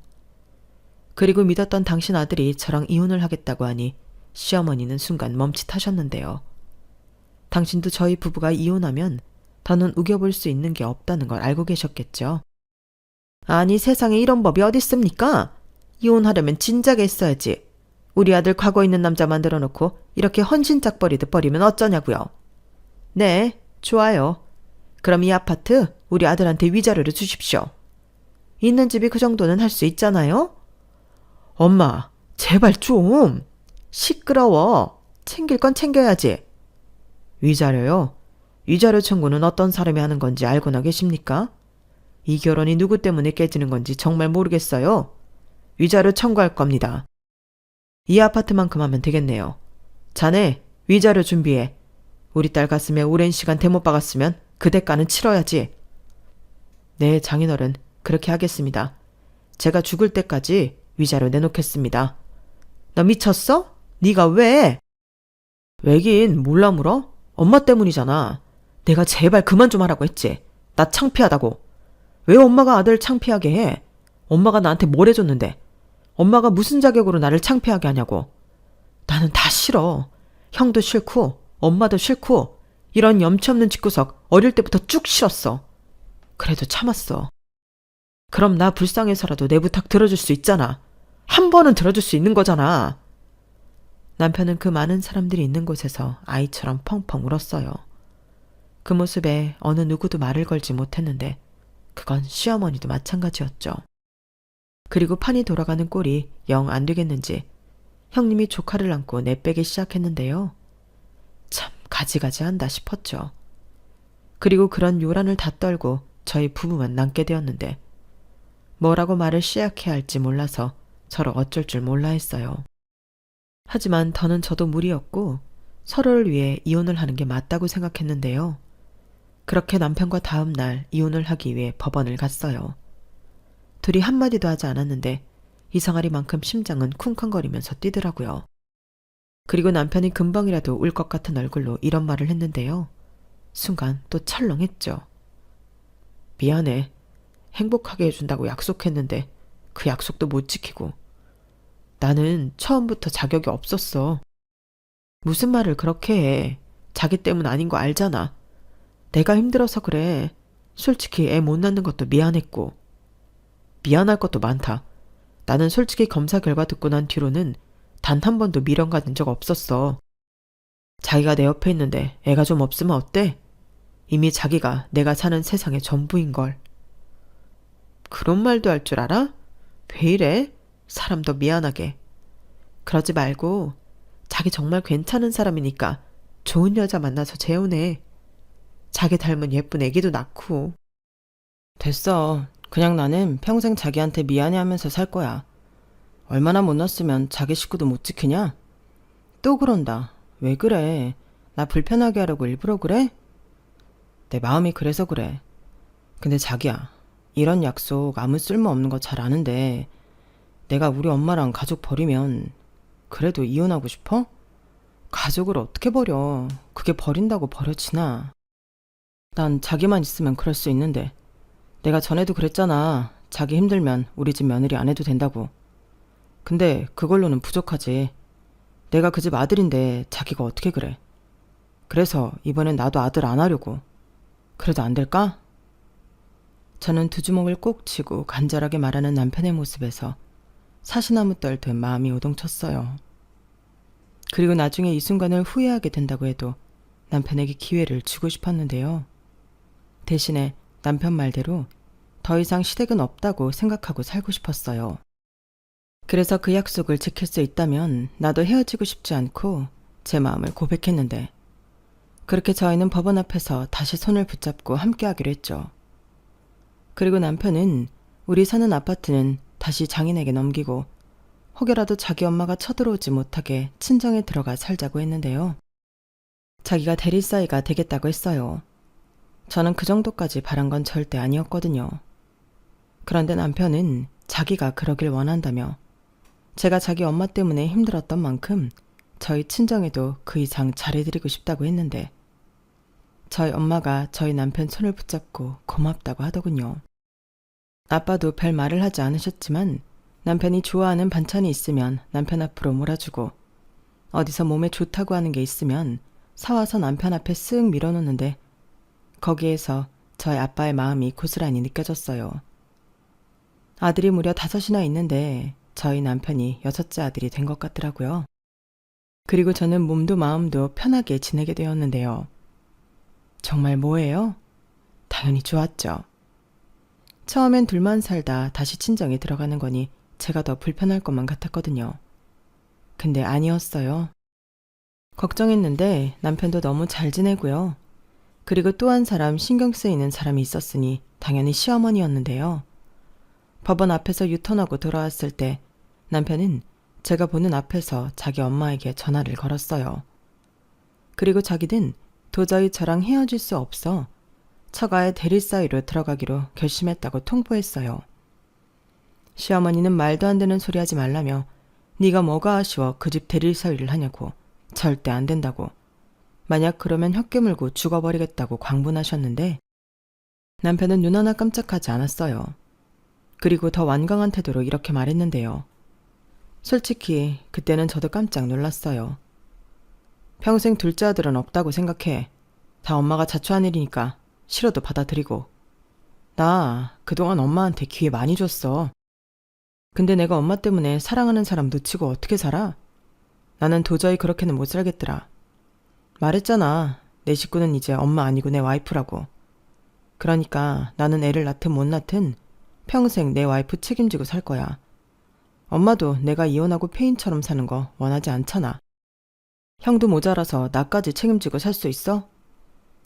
그리고 믿었던 당신 아들이 저랑 이혼을 하겠다고 하니 시어머니는 순간 멈칫하셨는데요. 당신도 저희 부부가 이혼하면 더는 우겨볼 수 있는 게 없다는 걸 알고 계셨겠죠. 아니 세상에 이런 법이 어딨습니까? 이혼하려면 진작에 했어야지. 우리 아들 과거 있는 남자 만들어 놓고 이렇게 헌신짝버리듯 버리면 어쩌냐고요. 네, 좋아요. 그럼 이 아파트 우리 아들한테 위자료를 주십시오. 있는 집이 그 정도는 할 수 있잖아요? 엄마, 제발 좀. 시끄러워. 챙길 건 챙겨야지. 위자료요? 위자료 청구는 어떤 사람이 하는 건지 알고나 계십니까? 이 결혼이 누구 때문에 깨지는 건지 정말 모르겠어요. 위자료 청구할 겁니다. 이 아파트만큼 하면 되겠네요. 자네, 위자료 준비해. 우리 딸 가슴에 오랜 시간 대못 박았으면 그 대가는 치러야지. 네, 장인어른, 그렇게 하겠습니다. 제가 죽을 때까지 위자료 내놓겠습니다. 너 미쳤어? 네가 왜? 왜긴 몰라 물어? 엄마 때문이잖아. 내가 제발 그만 좀 하라고 했지. 나 창피하다고. 왜 엄마가 아들 창피하게 해? 엄마가 나한테 뭘 해줬는데? 엄마가 무슨 자격으로 나를 창피하게 하냐고. 나는 다 싫어. 형도 싫고 엄마도 싫고 이런 염치 없는 집구석 어릴 때부터 쭉 싫었어. 그래도 참았어. 그럼 나 불쌍해서라도 내 부탁 들어줄 수 있잖아. 한 번은 들어줄 수 있는 거잖아. 남편은 그 많은 사람들이 있는 곳에서 아이처럼 펑펑 울었어요. 그 모습에 어느 누구도 말을 걸지 못했는데 그건 시어머니도 마찬가지였죠. 그리고 판이 돌아가는 꼴이 영 안 되겠는지 형님이 조카를 안고 내빼기 시작했는데요. 참 가지가지한다 싶었죠. 그리고 그런 요란을 다 떨고 저희 부부만 남게 되었는데 뭐라고 말을 시작해야 할지 몰라서 서로 어쩔 줄 몰라 했어요. 하지만 더는 저도 무리였고 서로를 위해 이혼을 하는 게 맞다고 생각했는데요. 그렇게 남편과 다음 날 이혼을 하기 위해 법원을 갔어요. 둘이 한마디도 하지 않았는데 이상하리만큼 심장은 쿵쾅거리면서 뛰더라고요. 그리고 남편이 금방이라도 울 것 같은 얼굴로 이런 말을 했는데요. 순간 또 철렁했죠. 미안해. 행복하게 해준다고 약속했는데 그 약속도 못 지키고 나는 처음부터 자격이 없었어. 무슨 말을 그렇게 해. 자기 때문 아닌 거 알잖아. 내가 힘들어서 그래. 솔직히 애 못 낳는 것도 미안했고. 미안할 것도 많다. 나는 솔직히 검사 결과 듣고 난 뒤로는 단 한 번도 미련 가진 적 없었어. 자기가 내 옆에 있는데 애가 좀 없으면 어때? 이미 자기가 내가 사는 세상의 전부인걸. 그런 말도 할 줄 알아? 왜 이래? 사람 더 미안하게. 그러지 말고 자기 정말 괜찮은 사람이니까 좋은 여자 만나서 재혼해. 자기 닮은 예쁜 애기도 낳고. 됐어. 그냥 나는 평생 자기한테 미안해하면서 살 거야. 얼마나 못났으면 자기 식구도 못 지키냐? 또 그런다. 왜 그래? 나 불편하게 하려고 일부러 그래? 내 마음이 그래서 그래. 근데 자기야, 이런 약속 아무 쓸모없는 거 잘 아는데 내가 우리 엄마랑 가족 버리면 그래도 이혼하고 싶어? 가족을 어떻게 버려? 그게 버린다고 버려지나? 난 자기만 있으면 그럴 수 있는데 내가 전에도 그랬잖아. 자기 힘들면 우리 집 며느리 안 해도 된다고. 근데 그걸로는 부족하지. 내가 그 집 아들인데 자기가 어떻게 그래? 그래서 이번엔 나도 아들 안 하려고. 그래도 안 될까? 저는 두 주먹을 꼭 쥐고 간절하게 말하는 남편의 모습에서 사시나무 떨듯 마음이 요동쳤어요. 그리고 나중에 이 순간을 후회하게 된다고 해도 남편에게 기회를 주고 싶었는데요. 대신에 남편 말대로 더 이상 시댁은 없다고 생각하고 살고 싶었어요. 그래서 그 약속을 지킬 수 있다면 나도 헤어지고 싶지 않고 제 마음을 고백했는데 그렇게 저희는 법원 앞에서 다시 손을 붙잡고 함께하기로 했죠. 그리고 남편은 우리 사는 아파트는 다시 장인에게 넘기고 혹여라도 자기 엄마가 쳐들어오지 못하게 친정에 들어가 살자고 했는데요. 자기가 대리사이가 되겠다고 했어요. 저는 그 정도까지 바란 건 절대 아니었거든요. 그런데 남편은 자기가 그러길 원한다며 제가 자기 엄마 때문에 힘들었던 만큼 저희 친정에도 그 이상 잘해드리고 싶다고 했는데 저희 엄마가 저희 남편 손을 붙잡고 고맙다고 하더군요. 아빠도 별 말을 하지 않으셨지만 남편이 좋아하는 반찬이 있으면 남편 앞으로 몰아주고 어디서 몸에 좋다고 하는 게 있으면 사와서 남편 앞에 쓱 밀어놓는데 거기에서 저희 아빠의 마음이 고스란히 느껴졌어요. 아들이 무려 5이나 있는데 저희 남편이 6째 아들이 된 것 같더라고요. 그리고 저는 몸도 마음도 편하게 지내게 되었는데요. 정말 뭐예요? 당연히 좋았죠. 처음엔 둘만 살다 다시 친정에 들어가는 거니 제가 더 불편할 것만 같았거든요. 근데 아니었어요. 걱정했는데 남편도 너무 잘 지내고요. 그리고 또 한 사람 신경 쓰이는 사람이 있었으니 당연히 시어머니였는데요. 법원 앞에서 유턴하고 돌아왔을 때 남편은 제가 보는 앞에서 자기 엄마에게 전화를 걸었어요. 그리고 자기는 도저히 저랑 헤어질 수 없어 처가의 대리사이로 들어가기로 결심했다고 통보했어요. 시어머니는 말도 안 되는 소리 하지 말라며 네가 뭐가 아쉬워 그 집 대리사위를 하냐고. 절대 안 된다고. 만약 그러면 혀 깨물고 죽어버리겠다고 광분하셨는데 남편은 눈 하나 깜짝하지 않았어요. 그리고 더 완강한 태도로 이렇게 말했는데요. 솔직히 그때는 저도 깜짝 놀랐어요. 평생 둘째 아들은 없다고 생각해. 다 엄마가 자초한 일이니까 싫어도 받아들이고. 나 그동안 엄마한테 기회 많이 줬어. 근데 내가 엄마 때문에 사랑하는 사람 놓치고 어떻게 살아? 나는 도저히 그렇게는 못 살겠더라. 말했잖아. 내 식구는 이제 엄마 아니고 내 와이프라고. 그러니까 나는 애를 낳든 못 낳든 평생 내 와이프 책임지고 살 거야. 엄마도 내가 이혼하고 폐인처럼 사는 거 원하지 않잖아. 형도 모자라서 나까지 책임지고 살 수 있어?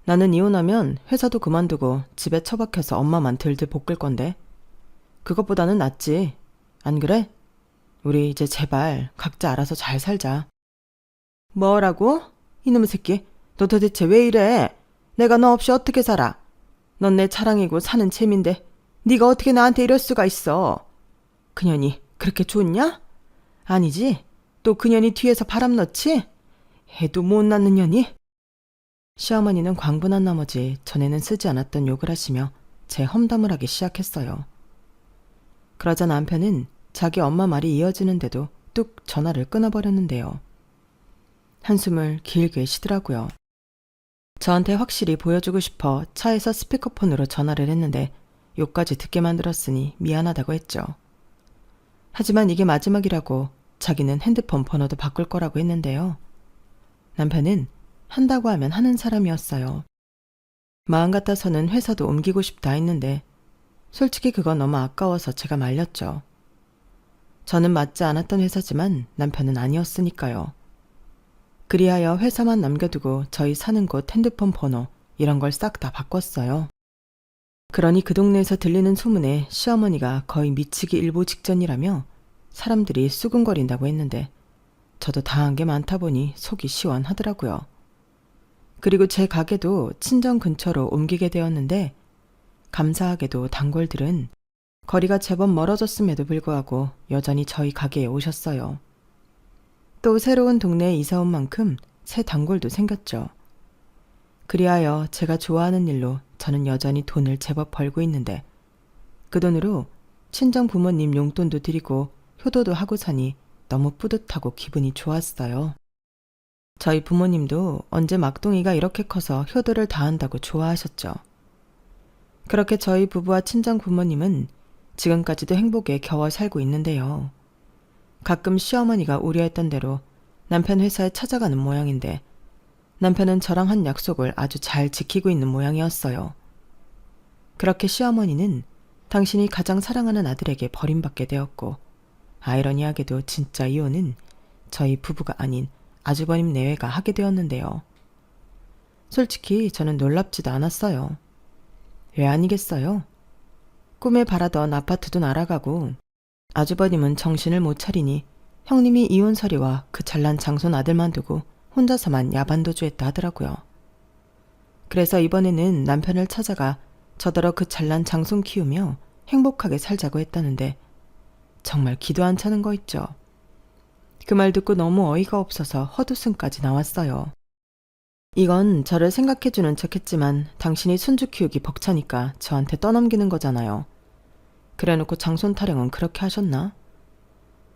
나는 이혼하면 회사도 그만두고 집에 처박혀서 엄마만 들들 볶을 건데. 그것보다는 낫지. 안 그래? 우리 이제 제발 각자 알아서 잘 살자. 뭐라고? 이놈의 새끼. 너 도대체 왜 이래? 내가 너 없이 어떻게 살아? 넌 내 자랑이고 사는 셈인데 네가 어떻게 나한테 이럴 수가 있어? 그년이 그렇게 좋냐? 아니지. 또 그년이 뒤에서 바람 넣지? 해도 못 낳는 년이? 시어머니는 광분한 나머지 전에는 쓰지 않았던 욕을 하시며 제 험담을 하기 시작했어요. 그러자 남편은 자기 엄마 말이 이어지는데도 뚝 전화를 끊어버렸는데요. 한숨을 길게 쉬더라고요. 저한테 확실히 보여주고 싶어 차에서 스피커폰으로 전화를 했는데 욕까지 듣게 만들었으니 미안하다고 했죠. 하지만 이게 마지막이라고 자기는 핸드폰 번호도 바꿀 거라고 했는데요. 남편은 한다고 하면 하는 사람이었어요. 마음 같아서는 회사도 옮기고 싶다 했는데 솔직히 그건 너무 아까워서 제가 말렸죠. 저는 맞지 않았던 회사지만 남편은 아니었으니까요. 그리하여 회사만 남겨두고 저희 사는 곳 핸드폰 번호 이런 걸 싹 다 바꿨어요. 그러니 그 동네에서 들리는 소문에 시어머니가 거의 미치기 일보 직전이라며 사람들이 수군거린다고 했는데 저도 당한 게 많다 보니 속이 시원하더라고요. 그리고 제 가게도 친정 근처로 옮기게 되었는데 감사하게도 단골들은 거리가 제법 멀어졌음에도 불구하고 여전히 저희 가게에 오셨어요. 또 새로운 동네에 이사 온 만큼 새 단골도 생겼죠. 그리하여 제가 좋아하는 일로 저는 여전히 돈을 제법 벌고 있는데 그 돈으로 친정 부모님 용돈도 드리고 효도도 하고 사니 너무 뿌듯하고 기분이 좋았어요. 저희 부모님도 언제 막둥이가 이렇게 커서 효도를 다 한다고 좋아하셨죠. 그렇게 저희 부부와 친정 부모님은 지금까지도 행복에 겨워 살고 있는데요. 가끔 시어머니가 우려했던 대로 남편 회사에 찾아가는 모양인데 남편은 저랑 한 약속을 아주 잘 지키고 있는 모양이었어요. 그렇게 시어머니는 당신이 가장 사랑하는 아들에게 버림받게 되었고 아이러니하게도 진짜 이혼은 저희 부부가 아닌 아주버님 내외가 하게 되었는데요. 솔직히 저는 놀랍지도 않았어요. 왜 아니겠어요? 꿈에 바라던 아파트도 날아가고 아주버님은 정신을 못 차리니 형님이 이혼서리와 그 잘난 장손 아들만 두고 혼자서만 야반도주했다 하더라고요. 그래서 이번에는 남편을 찾아가 저더러 그 잘난 장손 키우며 행복하게 살자고 했다는데 정말 기도 안 차는 거 있죠. 그 말 듣고 너무 어이가 없어서 헛웃음까지 나왔어요. 이건 저를 생각해주는 척했지만 당신이 손주 키우기 벅차니까 저한테 떠넘기는 거잖아요. 그래놓고 장손 타령은 그렇게 하셨나?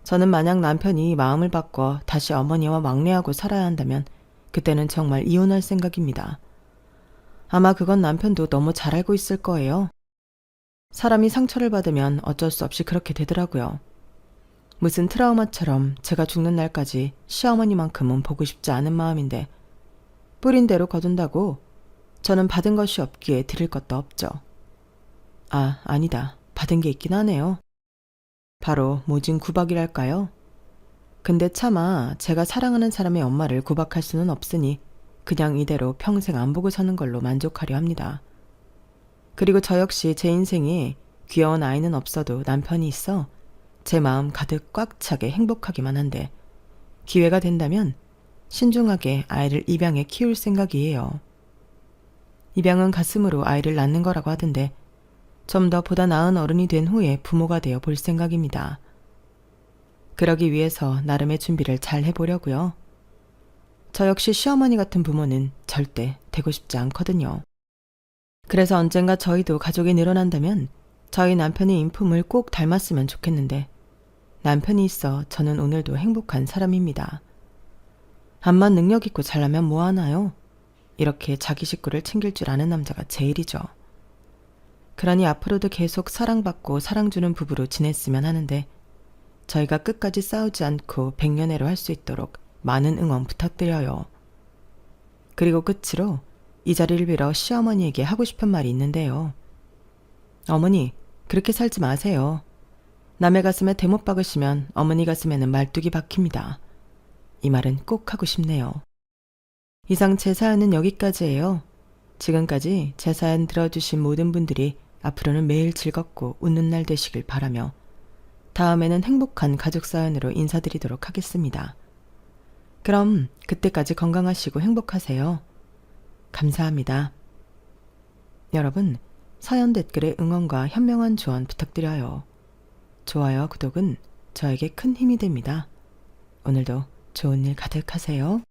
저는 만약 남편이 마음을 바꿔 다시 어머니와 왕래하고 살아야 한다면 그때는 정말 이혼할 생각입니다. 아마 그건 남편도 너무 잘 알고 있을 거예요. 사람이 상처를 받으면 어쩔 수 없이 그렇게 되더라고요. 무슨 트라우마처럼 제가 죽는 날까지 시어머니만큼은 보고 싶지 않은 마음인데 뿌린 대로 거둔다고 저는 받은 것이 없기에 드릴 것도 없죠. 아, 아니다. 받은 게 있긴 하네요. 바로 모진 구박이랄까요? 근데 차마 제가 사랑하는 사람의 엄마를 구박할 수는 없으니 그냥 이대로 평생 안 보고 사는 걸로 만족하려 합니다. 그리고 저 역시 제 인생에 귀여운 아이는 없어도 남편이 있어 제 마음 가득 꽉 차게 행복하기만 한데 기회가 된다면 신중하게 아이를 입양해 키울 생각이에요. 입양은 가슴으로 아이를 낳는 거라고 하던데 좀 더 보다 나은 어른이 된 후에 부모가 되어 볼 생각입니다. 그러기 위해서 나름의 준비를 잘 해보려고요. 저 역시 시어머니 같은 부모는 절대 되고 싶지 않거든요. 그래서 언젠가 저희도 가족이 늘어난다면 저희 남편의 인품을 꼭 닮았으면 좋겠는데 남편이 있어 저는 오늘도 행복한 사람입니다. 암만 능력 있고 잘나면 뭐하나요? 이렇게 자기 식구를 챙길 줄 아는 남자가 제일이죠. 그러니 앞으로도 계속 사랑받고 사랑주는 부부로 지냈으면 하는데 저희가 끝까지 싸우지 않고 백년해로 할 수 있도록 많은 응원 부탁드려요. 그리고 끝으로 이 자리를 빌어 시어머니에게 하고 싶은 말이 있는데요. 어머니, 그렇게 살지 마세요. 남의 가슴에 대못 박으시면 어머니 가슴에는 말뚝이 박힙니다. 이 말은 꼭 하고 싶네요. 이상 제 사연은 여기까지예요. 지금까지 제 사연 들어주신 모든 분들이 앞으로는 매일 즐겁고 웃는 날 되시길 바라며 다음에는 행복한 가족 사연으로 인사드리도록 하겠습니다. 그럼 그때까지 건강하시고 행복하세요. 감사합니다. 여러분, 사연 댓글에 응원과 현명한 조언 부탁드려요. 좋아요, 구독은 저에게 큰 힘이 됩니다. 오늘도 좋은 일 가득하세요.